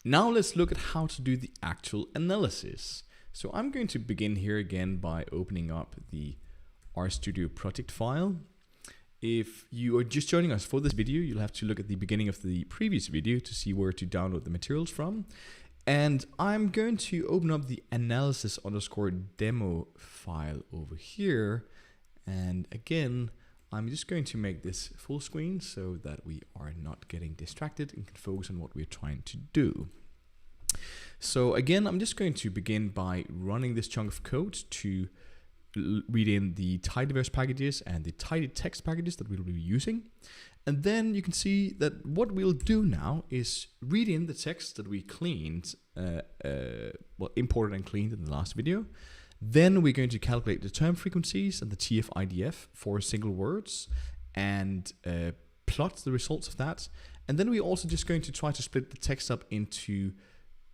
Now let's look at how to do the actual analysis. So I'm going to begin here again by opening up the RStudio project file. If you are just joining us for this video, you'll have to look at the beginning of the previous video to see where to download the materials from. And I'm going to open up the analysis_demo file over here. And again, I'm just going to make this full screen so that we are not getting distracted and can focus on what we're trying to do. So again, I'm just going to begin by running this chunk of code to read in the tidyverse packages and the tidytext packages that we'll be using. And then you can see that what we'll do now is read in the text that we cleaned, imported and cleaned in the last video. Then we're going to calculate the term frequencies and the TF-IDF for single words and plot the results of that. And then we're also just going to try to split the text up into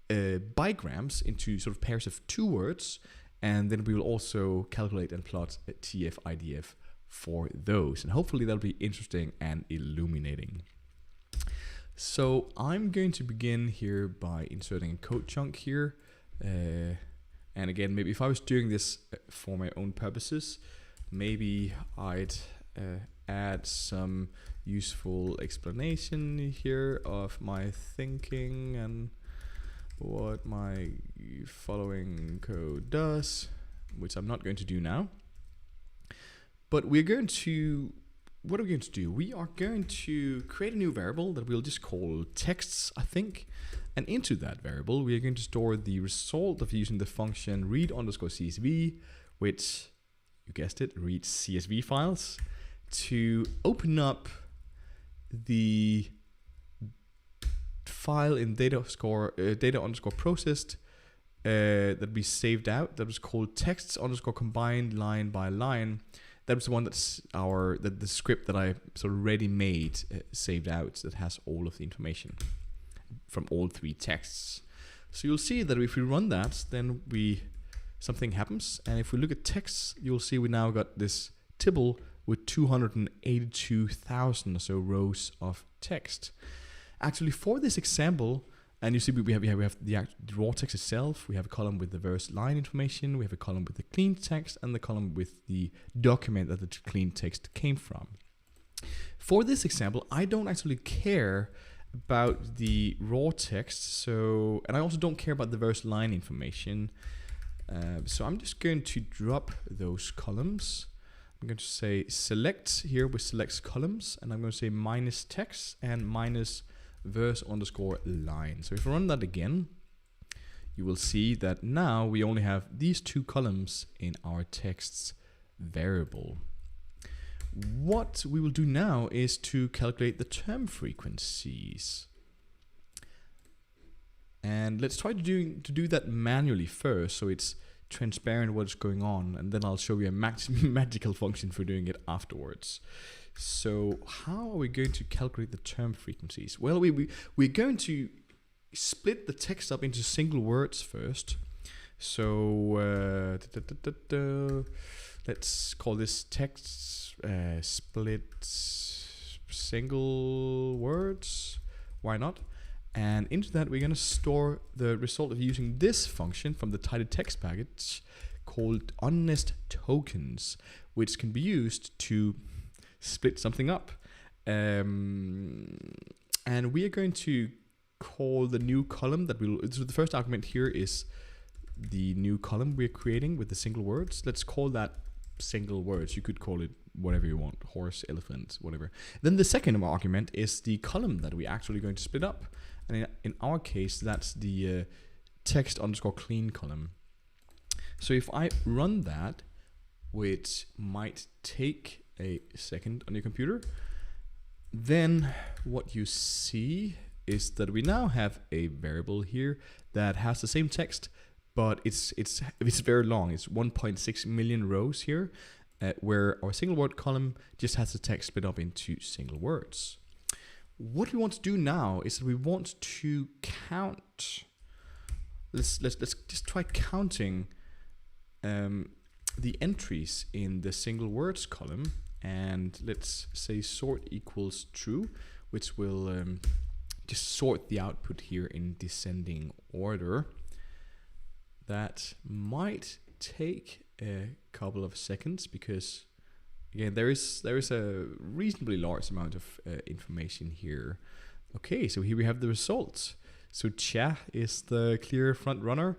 bigrams, into sort of pairs of 2 words. And then we will also calculate and plot a TF-IDF for those. And hopefully that'll be interesting and illuminating. So I'm going to begin here by inserting a code chunk here. And again, maybe if I was doing this for my own purposes, maybe I'd add some useful explanation here of my thinking and what my following code does, which I'm not going to do now. But we're going to, what are we going to do? We are going to create a new variable that we'll just call texts, I think. And into that variable, we are going to store the result of using the function read_CSV, which, you guessed it, reads CSV files, to open up the file in data_processed that we saved out. That was called texts_combined line by line. That was the one that's the script that I sort of ready made saved out that has all of the information from all 3 texts. So you'll see that if we run that, then something happens. And if we look at texts, you'll see we now got this table with 282,000 or so rows of text. Actually, for this example, and you see we have the raw text itself, we have a column with the verse line information, we have a column with the clean text, and the column with the document that the clean text came from. For this example, I don't actually care about the raw text, and I also don't care about the verse line information. So I'm just going to drop those columns. I'm going to say select here with selects columns, and I'm going to say minus text and minus verse_line. So if we run that again, you will see that now we only have these 2 columns in our texts variable. What we will do now is to calculate the term frequencies. And let's try to do that manually first, so it's transparent what's going on, and then I'll show you a magical function for doing it afterwards. So how are we going to calculate the term frequencies? Well, we're going to split the text up into single words first. So let's call this text split single words. Why not? And into that, we're going to store the result of using this function from the tidytext package called onNestTokens, which can be used to split something up. And we are going to call the new column that so the first argument here is the new column we're creating with the single words. Let's call that single words. You could call it whatever you want, horse, elephant, whatever. Then the second argument is the column that we're actually going to split up. And in our case, that's the text_clean column. So if I run that, which might take a second on your computer, then what you see is that we now have a variable here that has the same text, but it's very long. It's 1.6 million rows here, where our single word column just has the text split up into single words. What we want to do now is that we want to count. Let's just try counting the entries in the single words column, and let's say sort equals true, which will just sort the output here in descending order. That might take a couple of seconds because again there is a reasonably large amount of information here. Okay, so here we have the results. So cha is the clear front runner.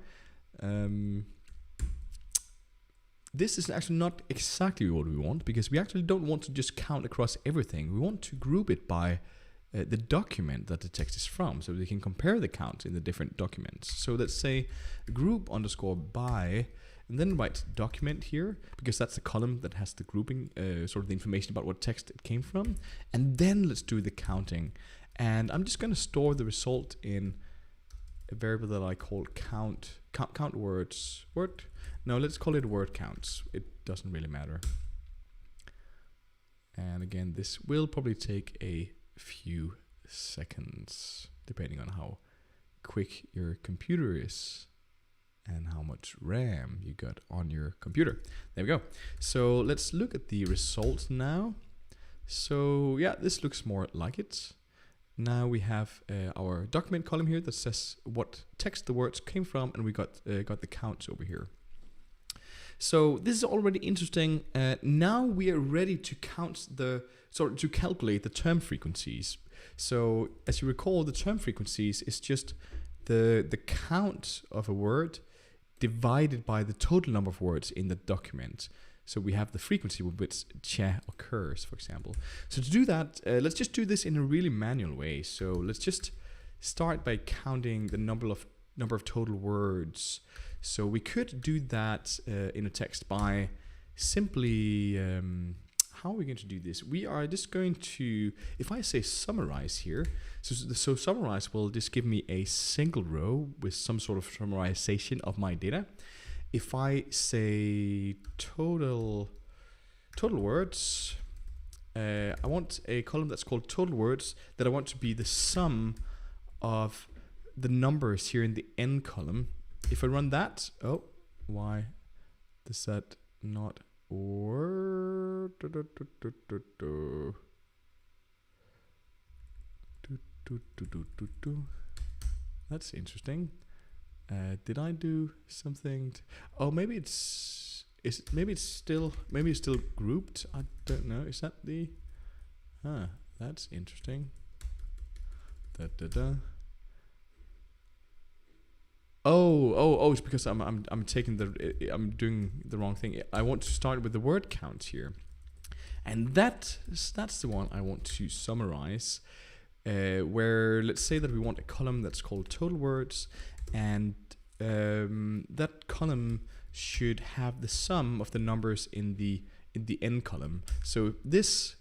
This is actually not exactly what we want, because we actually don't want to just count across everything. We want to group it by the document that the text is from, so we can compare the count in the different documents. So let's say group underscore by, and then write document here, because that's the column that has the grouping, sort of the information about what text it came from. And then let's do the counting. And I'm just going to store the result in a variable that I call count words. No, let's call it word counts. It doesn't really matter. And again, this will probably take a few seconds, depending on how quick your computer is and how much RAM you got on your computer. There we go. So let's look at the results now. So yeah, this looks more like it. Now we have our document column here that says what text the words came from, and we got the counts over here. So this is already interesting. Now we are ready to to calculate the term frequencies. So as you recall, the term frequencies is just the count of a word divided by the total number of words in the document. So we have the frequency with which cha occurs, for example. So to do that, let's just do this in a really manual way. So let's just start by counting the number of total words. So we could do that in a text by simply, how are we going to do this? We are just going to, if I say summarize here, so summarize will just give me a single row with some sort of summarization of my data. If I say total words, I want a column that's called total words that I want to be the sum of the numbers here in the n column. If I run that, oh, why does that not work? That's interesting. Did I do something? Oh, maybe it's still grouped. I don't know. Is that the? That's interesting. Oh, it's because I'm doing the wrong thing. I want to start with the word count here, and that's the one I want to summarize. Where let's say that we want a column that's called total words, and that column should have the sum of the numbers in the n column. So this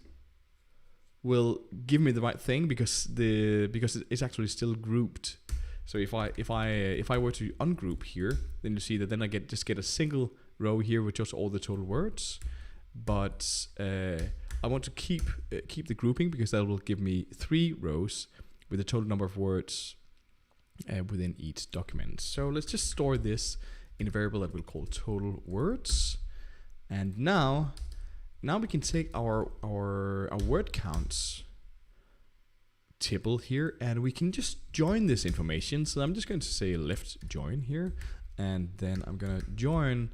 will give me the right thing because it's actually still grouped. So if I were to ungroup here, then you see that then I just get a single row here with just all the total words. But I want to keep the grouping because that will give me 3 rows with the total number of words within each document. So let's just store this in a variable that we'll call total words. And now we can take our word counts table here, and we can just join this information. So I'm just going to say left join here, and then I'm gonna join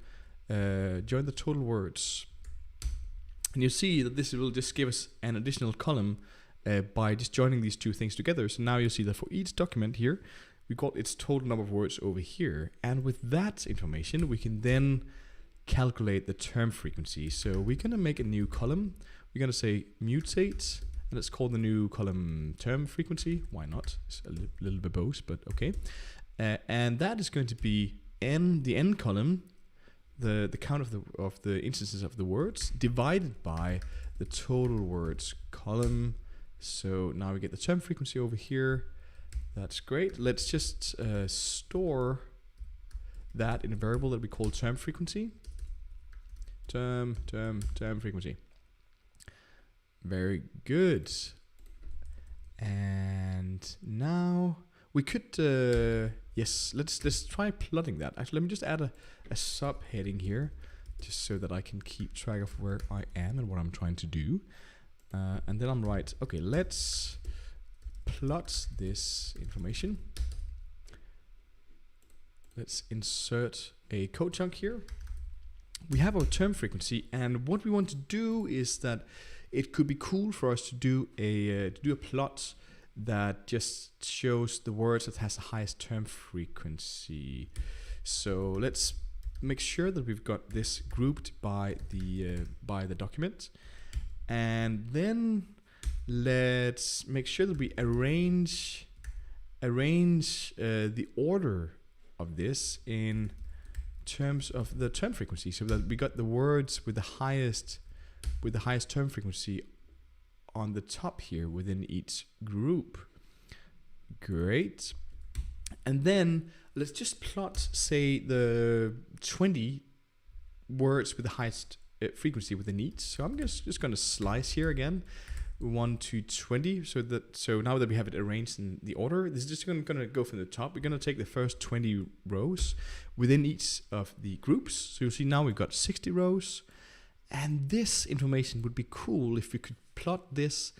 the total words. And you see that this will just give us an additional column by just joining these two things together. So now you see that for each document here, we got its total number of words over here. And with that information, we can then calculate the term frequency. So we're gonna make a new column. We're gonna say mutate, and let's call the new column term frequency. Why not? It's a little verbose, but okay. And that is going to be the n column, the count of the instances of the words divided by the total words column. So now we get the term frequency over here. That's great. Let's just store that in a variable that we call term frequency. Term frequency. Very good. And now we could yes, let's try plotting that. Actually, let me just add a subheading here, just so that I can keep track of where I am and what I'm trying to do. And then I'm right. Okay, let's plot this information. Let's insert a code chunk here. We have our term frequency, and what we want to do is that it could be cool for us to do a plot that just shows the words that has the highest term frequency. So let's make sure that we've got this grouped by the document, and then let's make sure that we arrange the order of this in terms of the term frequency, so that we got the words with the highest term frequency on the top here within each group. Great. And then let's just plot, say, the 20 words with the highest frequency within each. So I'm just going to slice here again, 1 to 20. So now that we have it arranged in the order, this is just going to go from the top. We're going to take the first 20 rows within each of the groups. So you'll see now we've got 60 rows. And this information would be cool if we could plot this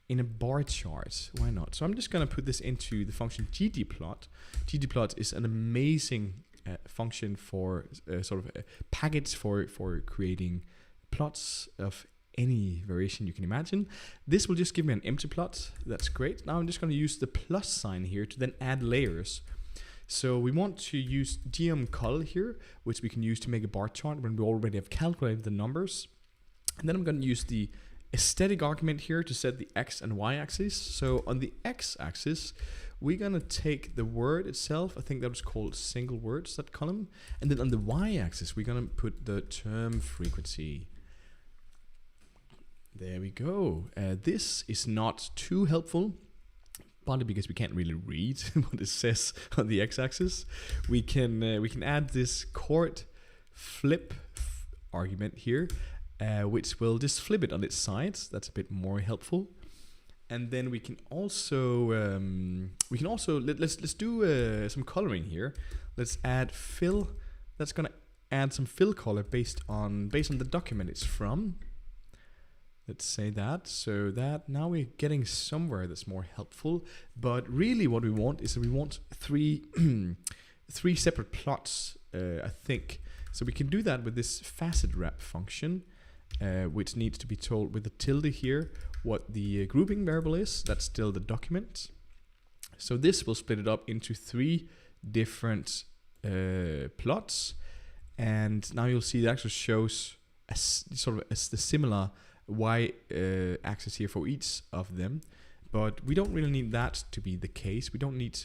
in a bar chart. Why not? So I'm just going to put this into the function ggplot. Ggplot is an amazing function for sort of a package for creating plots of any variation you can imagine. This will just give me an empty plot. That's great. Now I'm just going to use the plus sign here to then add layers. So we want to use geom_col here, which we can use to make a bar chart when we already have calculated the numbers. And then I'm going to use the aesthetic argument here to set the x and y axis. So on the x axis, we're going to take the word itself. I think that was called single words, that column. And then on the y axis, we're going to put the term frequency. There we go. This is not too helpful, partly because we can't really read what it says on the x-axis. We can add this chord flip argument here, which will just flip it on its sides. That's a bit more helpful. And then we can also let's do some coloring here. Let's add fill. That's gonna add some fill color based on the document it's from. Let's say that, so that now we're getting somewhere that's more helpful. But really what we want is that we want three separate plots, I think. So we can do that with this facet wrap function, which needs to be told with the tilde here what the grouping variable is. That's still the document. So this will split it up into 3 different plots. And now you'll see it actually shows the similar y axis here for each of them, but we don't really need that to be the case. We don't need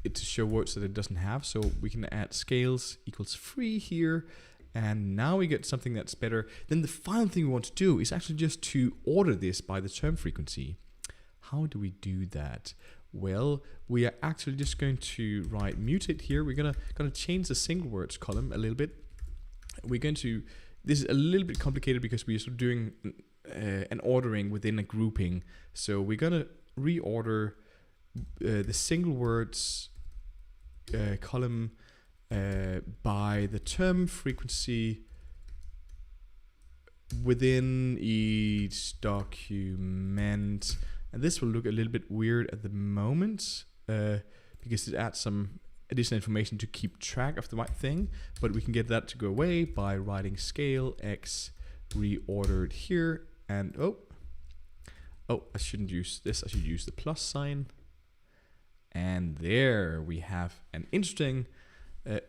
it to show words that it doesn't have, so we can add scales equals 3 here, and now we get something that's better. Then the final thing we want to do is actually just to order this by the term frequency. How do we do that? Well, we are actually just going to write mutate here. We're gonna change the single words column a little bit. This is a little bit complicated because we're sort of doing an ordering within a grouping. So we're going to reorder the single words column by the term frequency within each document. And this will look a little bit weird at the moment because it adds some additional information to keep track of the right thing, but we can get that to go away by writing scale x reordered here. And oh, I shouldn't use this. I should use the plus sign. And there we have an interesting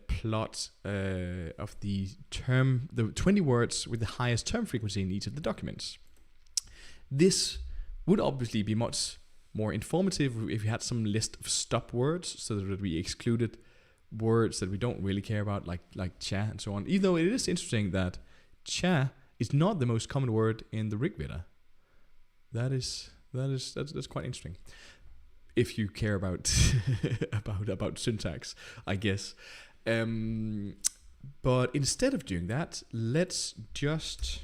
plot of the 20 words with the highest term frequency in each of the documents. This would obviously be much more informative if we had some list of stop words, so that we excluded words that we don't really care about, like cha and so on. Even though it is interesting that cha is not the most common word in the Rig Veda. That's quite interesting. If you care about about syntax, I guess. But instead of doing that, let's just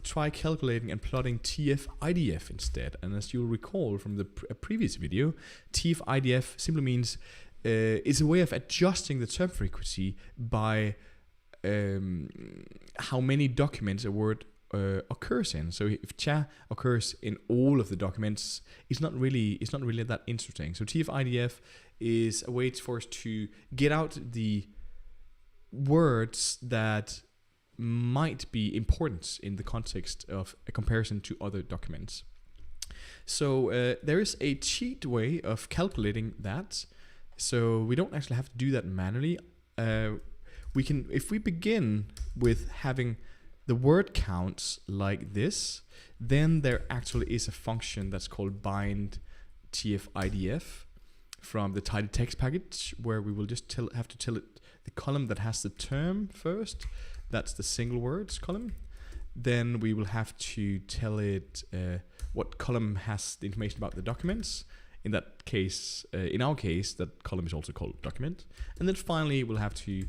try calculating and plotting TF-IDF instead. And as you'll recall from the previous video, TF-IDF simply means it's a way of adjusting the term frequency by how many documents a word occurs in. So if cha occurs in all of the documents, it's not really that interesting. So TF-IDF is a way for us to get out the words that might be important in the context of a comparison to other documents. So there is a cheat way of calculating that. So we don't actually have to do that manually. We can, if we begin with having the word counts like this, then there actually is a function that's called bind TF-IDF from the title text package, where we will just have to tell it the column that has the term first. That's the single words column. Then we will have to tell it what column has the information about the documents. In that case, in our case, that column is also called document. And then finally, we'll have to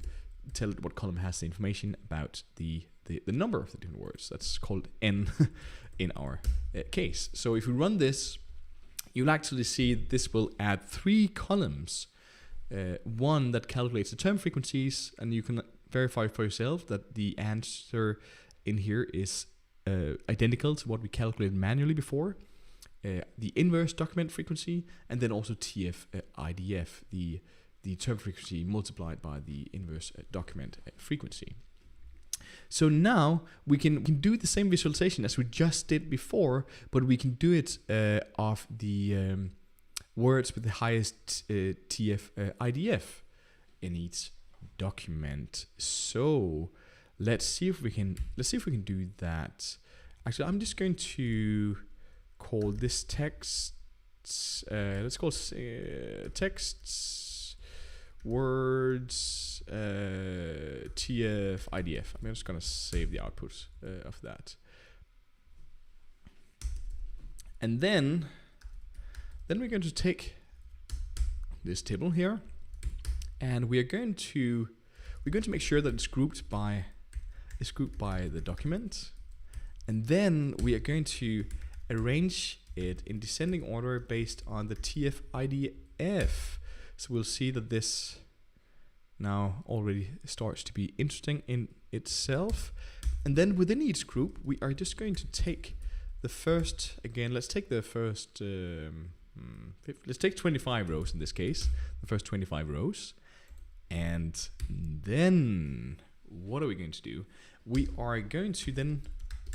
tell it what column has the information about the number of the different words. That's called n in our case. So if we run this, you'll actually see this will add 3 columns. One that calculates the term frequencies, and you can verify for yourself that the answer in here is identical to what we calculated manually before. The inverse document frequency, and then also TF-IDF, the term frequency multiplied by the inverse document frequency. So now we can do the same visualization as we just did before, but we can do it of the words with the highest TF-IDF in each document. So let's see if we can do that. Actually, I'm just going to call this text. Let's call texts words TF-IDF. I'm just gonna save the output of that, and then we're going to take this table here, and we're going to make sure that it's grouped by the document, and then we are going to arrange it in descending order based on the TF-IDF. So we'll see that this now already starts to be interesting in itself. And then within each group, we are just going to take the first, again, let's take the first, let's take 25 rows in this case, the first 25 rows. And then what are we going to do? We are going to then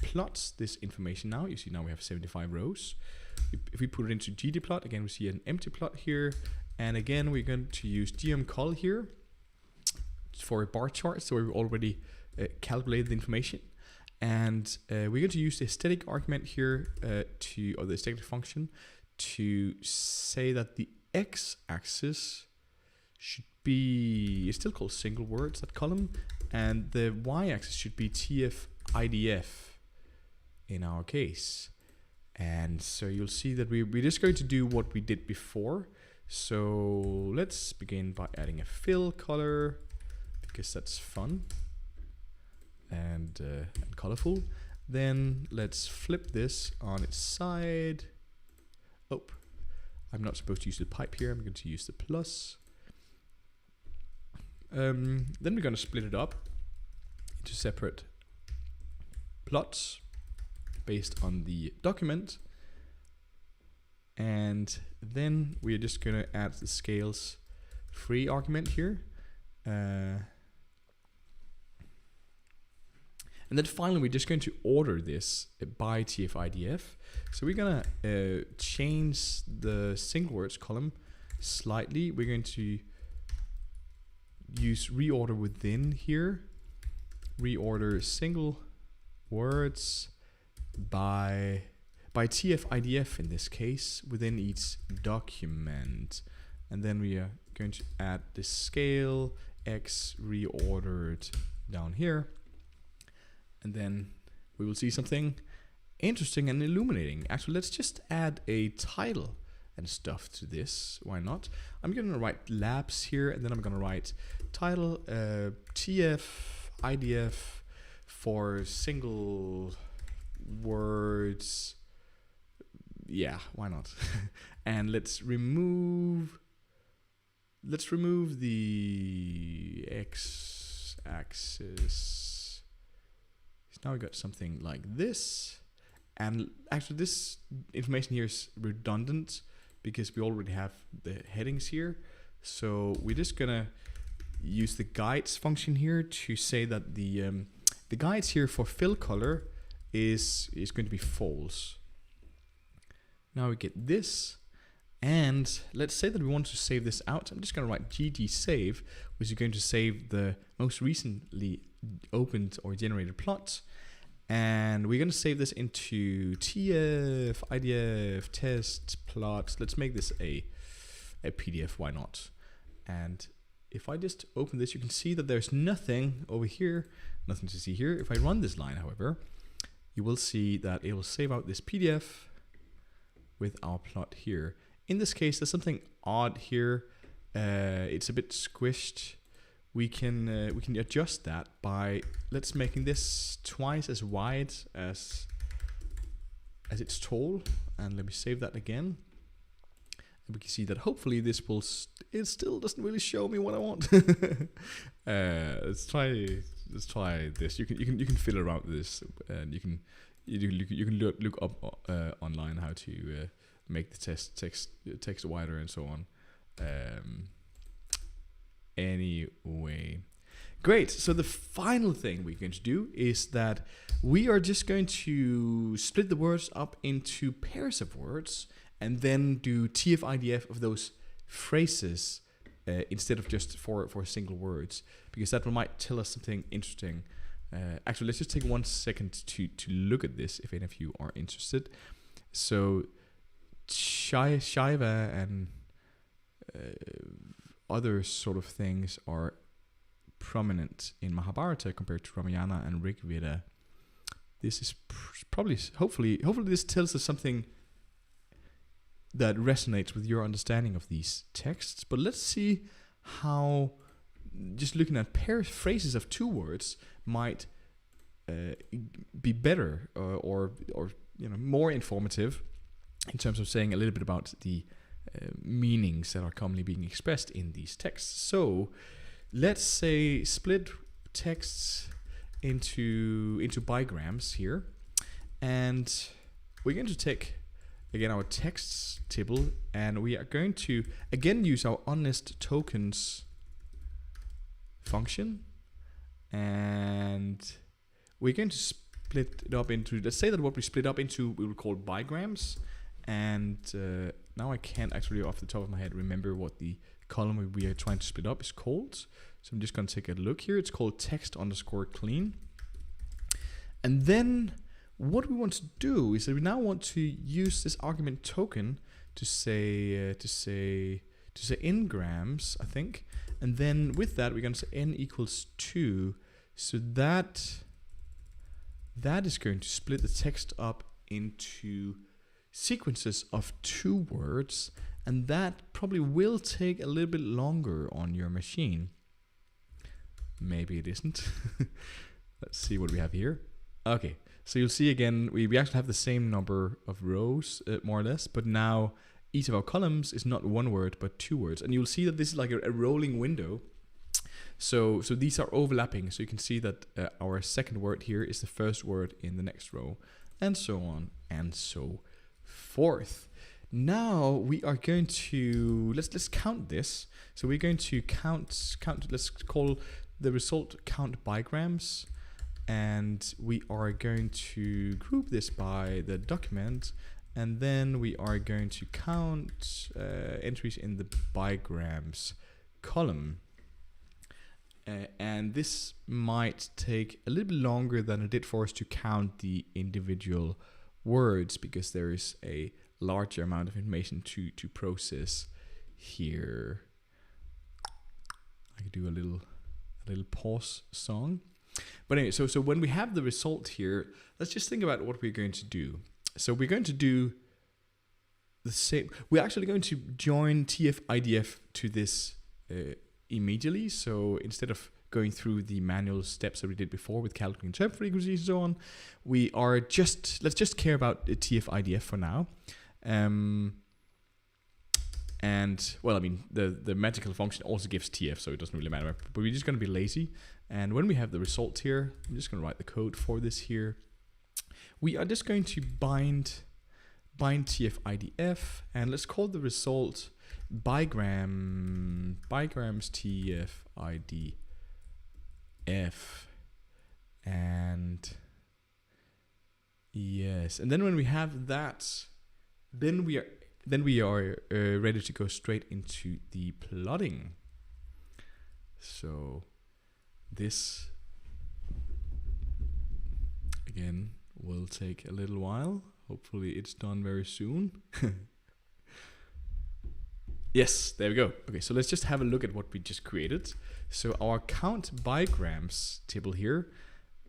plot this information now. You see now we have 75 rows. If we put it into ggplot, again, we see an empty plot here. And again, we're going to use gmcol here for a bar chart. So we've already calculated the information. And we're going to use the static argument here or the static function to say that the x-axis should be, it's still called single words, that column. And the y-axis should be TF-IDF in our case. And so you'll see that we're just going to do what we did before. So let's begin by adding a fill color, because that's fun and colorful. Then let's flip this on its side. Oh, I'm not supposed to use the pipe here. I'm going to use the plus. Then we're going to split it up into separate plots based on the document. And then we're just going to add the scales free argument here. And then finally, we're just going to order this by TF-IDF. So we're going to change the single words column slightly. We're going to use reorder within here. Reorder single words by TF-IDF in this case within each document. And then we are going to add the scale X reordered down here. And then we will see something interesting and illuminating. Actually, let's just add a title and stuff to this. Why not? I'm going to write labs here, and then I'm going to write title TF-IDF for single words. Yeah, why not? And let's remove the x-axis So now we got something like this. And actually this information here is redundant because we already have the headings here. So we're just gonna use the guides function here to say that the guides here for fill color is going to be false. Now we get this, and let's say that we want to save this out. I'm just going to write gd save, which is going to save the most recently opened or generated plot. And we're going to save this into tf, idf, test, plot. Let's make this a PDF, why not? And if I just open this, you can see that there's nothing over here, nothing to see here. If I run this line, however, you will see that it will save out this PDF with our plot here. In this case, there's something odd here. It's a bit squished. We can adjust that by let's making this twice as wide as it's tall, and let me save that again. And we can see that hopefully this will it still doesn't really show me what I want. Let's try this. You can fiddle around with this, and you can look up online how to make the text wider and so on. Anyway, great. So the final thing we're going to do is that we are just going to split the words up into pairs of words and then do TF-IDF of those phrases instead of just for single words, because that might tell us something interesting. Actually, let's just take 1 second to look at this if any of you are interested. So Shaiva and other sort of things are prominent in Mahabharata compared to Ramayana and Rig Veda. This is hopefully this tells us something that resonates with your understanding of these texts. But let's see how just looking at phrases of 2 words might be better or more informative in terms of saying a little bit about the meanings that are commonly being expressed in these texts. So let's say split texts into bigrams here, and we're going to take again our texts table, and we are going to again use our honest tokens function, and we're going to split it up into, let's say that what we split up into we will call bigrams. And now I can't actually off the top of my head remember what the column we are trying to split up is called. So I'm just going to take a look here. It's called text_clean. And then what we want to do is that we now want to use this argument token to say in grams, I think. And then with that we're going to say n equals 2. So that is going to split the text up into sequences of 2 words, and that probably will take a little bit longer on your machine. Maybe it isn't. Let's see what we have here. Okay, so you'll see again we actually have the same number of rows more or less, but now each of our columns is not 1 word but 2 words, and you'll see that this is like a rolling window. So these are overlapping, so you can see that our second word here is the first word in the next row, and so on and so forth. Now we are going to let's count this. So we're going to count. Let's call the result count bigrams, and we are going to group this by the document, and then we are going to count entries in the bigrams column. And this might take a little bit longer than it did for us to count the individual words, because there is a larger amount of information to process here. I could do a little pause song. But anyway, so when we have the result here, let's just think about what we're going to do. So we're going to do the same. We're actually going to join TF-IDF to this immediately. So instead of going through the manual steps that we did before with calculating term frequencies and so on, we are let's just care about the TF-IDF for now. And well, I mean, the magical function also gives TF, so it doesn't really matter. But we're just going to be lazy. And when we have the result here, I'm just going to write the code for this here. We are just going to bind TF IDF, and let's call the result bigrams TF IDF. And yes, and then when we have that, then we are ready to go straight into the plotting. So this again will take a little while. Hopefully it's done very soon. Yes, there we go. Okay, so let's just have a look at what we just created. So our count bigrams table here.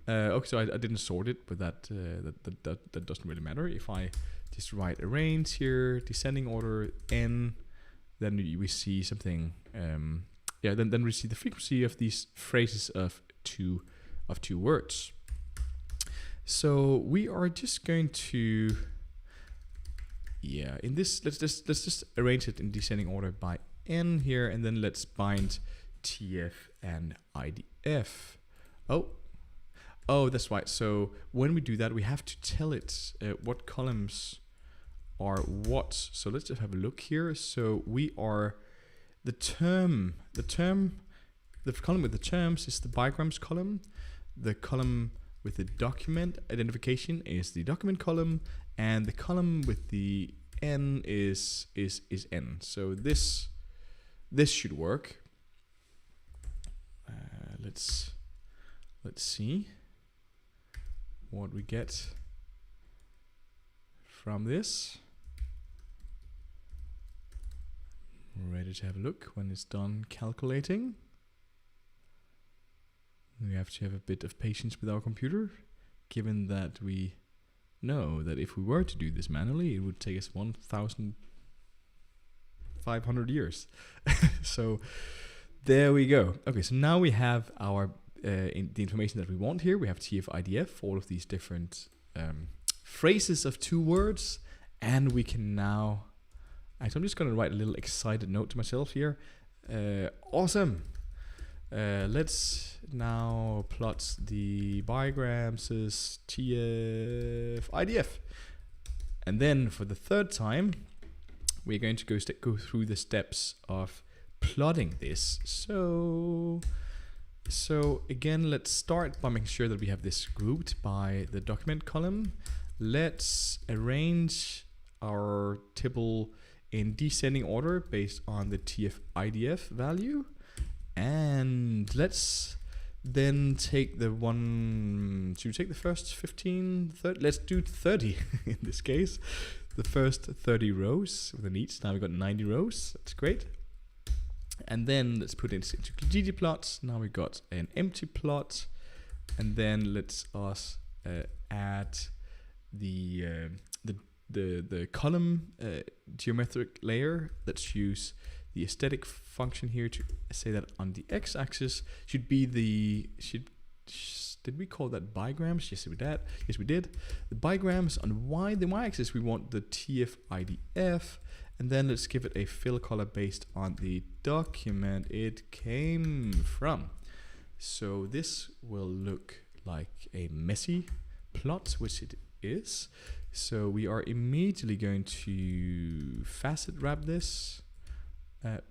Okay, so I didn't sort it, but that doesn't really matter. If I just write arrange here, descending order n, then we see something. Then we see the frequency of these phrases of two words. So we are just going to, in this, let's just arrange it in descending order by n here, and then let's bind TF and IDF. Oh, that's right. So when we do that, we have to tell it what columns are what. So let's just have a look here. So we are the column with the terms is the bigrams column. The column with the document identification is the document column, and the column with the n is n. So this should work. Let's see what we get from this. We're ready to have a look when it's done calculating. We have to have a bit of patience with our computer, given that we know that if we were to do this manually, it would take us 1,500 years. So there we go. Okay, so now we have our the information that we want here. We have TF IDF, all of these different phrases of two words, and we can now. Actually, I'm just going to write a little excited note to myself here. Awesome. Let's now plot the bigrams as TF IDF, and then for the third time, we're going to go through the steps of plotting this. So again, let's start by making sure that we have this grouped by the document column. Let's arrange our table in descending order based on the TF IDF value. And let's then take the one, should we take the first 15, 30? Let's do 30 in this case. The first 30 rows within each. Now we've got 90 rows. That's great. And then let's put it into ggplot. Now we've got an empty plot. And then let's add the column geometric layer. Let's use the aesthetic function here to say that on the x-axis should be did we call that bigrams? Yes, we did. Yes, we did. The bigrams on the y-axis, we want the TF IDF, and then let's give it a fill color based on the document it came from. So this will look like a messy plot, which it is. So we are immediately going to facet wrap this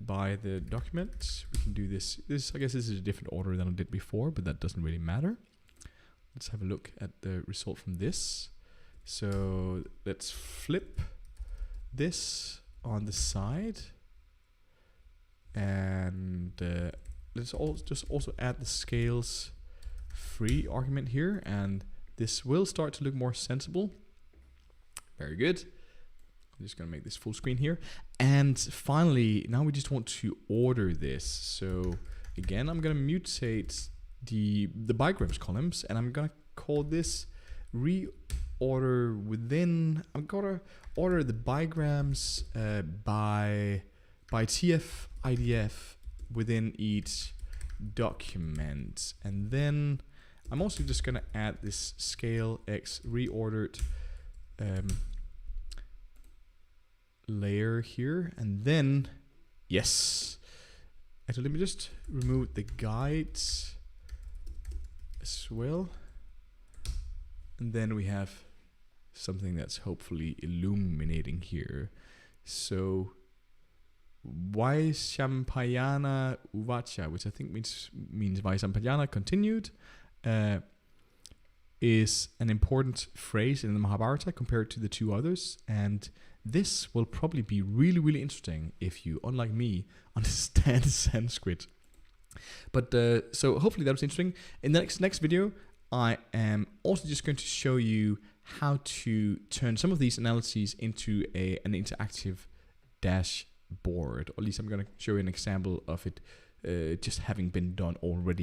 by the document. We can do this. I guess this is a different order than I did before, but that doesn't really matter. Let's have a look at the result from this. So let's flip this on the side, and let's also add the scales free argument here, and this will start to look more sensible. Very good. I'm just going to make this full screen here. And finally, now we just want to order this. So again, I'm going to mutate the bigrams columns, and I'm going to call this reorder within. I'm going to order the bigrams by TF IDF within each document. And then I'm also just going to add this scale x reordered layer here, and then yes. Actually, let me just remove the guides as well, and then we have something that's hopefully illuminating here. So Vaishampayana Uvacha, which I think means Vaishampayana continued, is an important phrase in the Mahabharata compared to the two others, and this will probably be really, really interesting if you, unlike me, understand Sanskrit. But so hopefully that was interesting. In the next video, I am also just going to show you how to turn some of these analyses into an interactive dashboard. Or at least I'm going to show you an example of it just having been done already.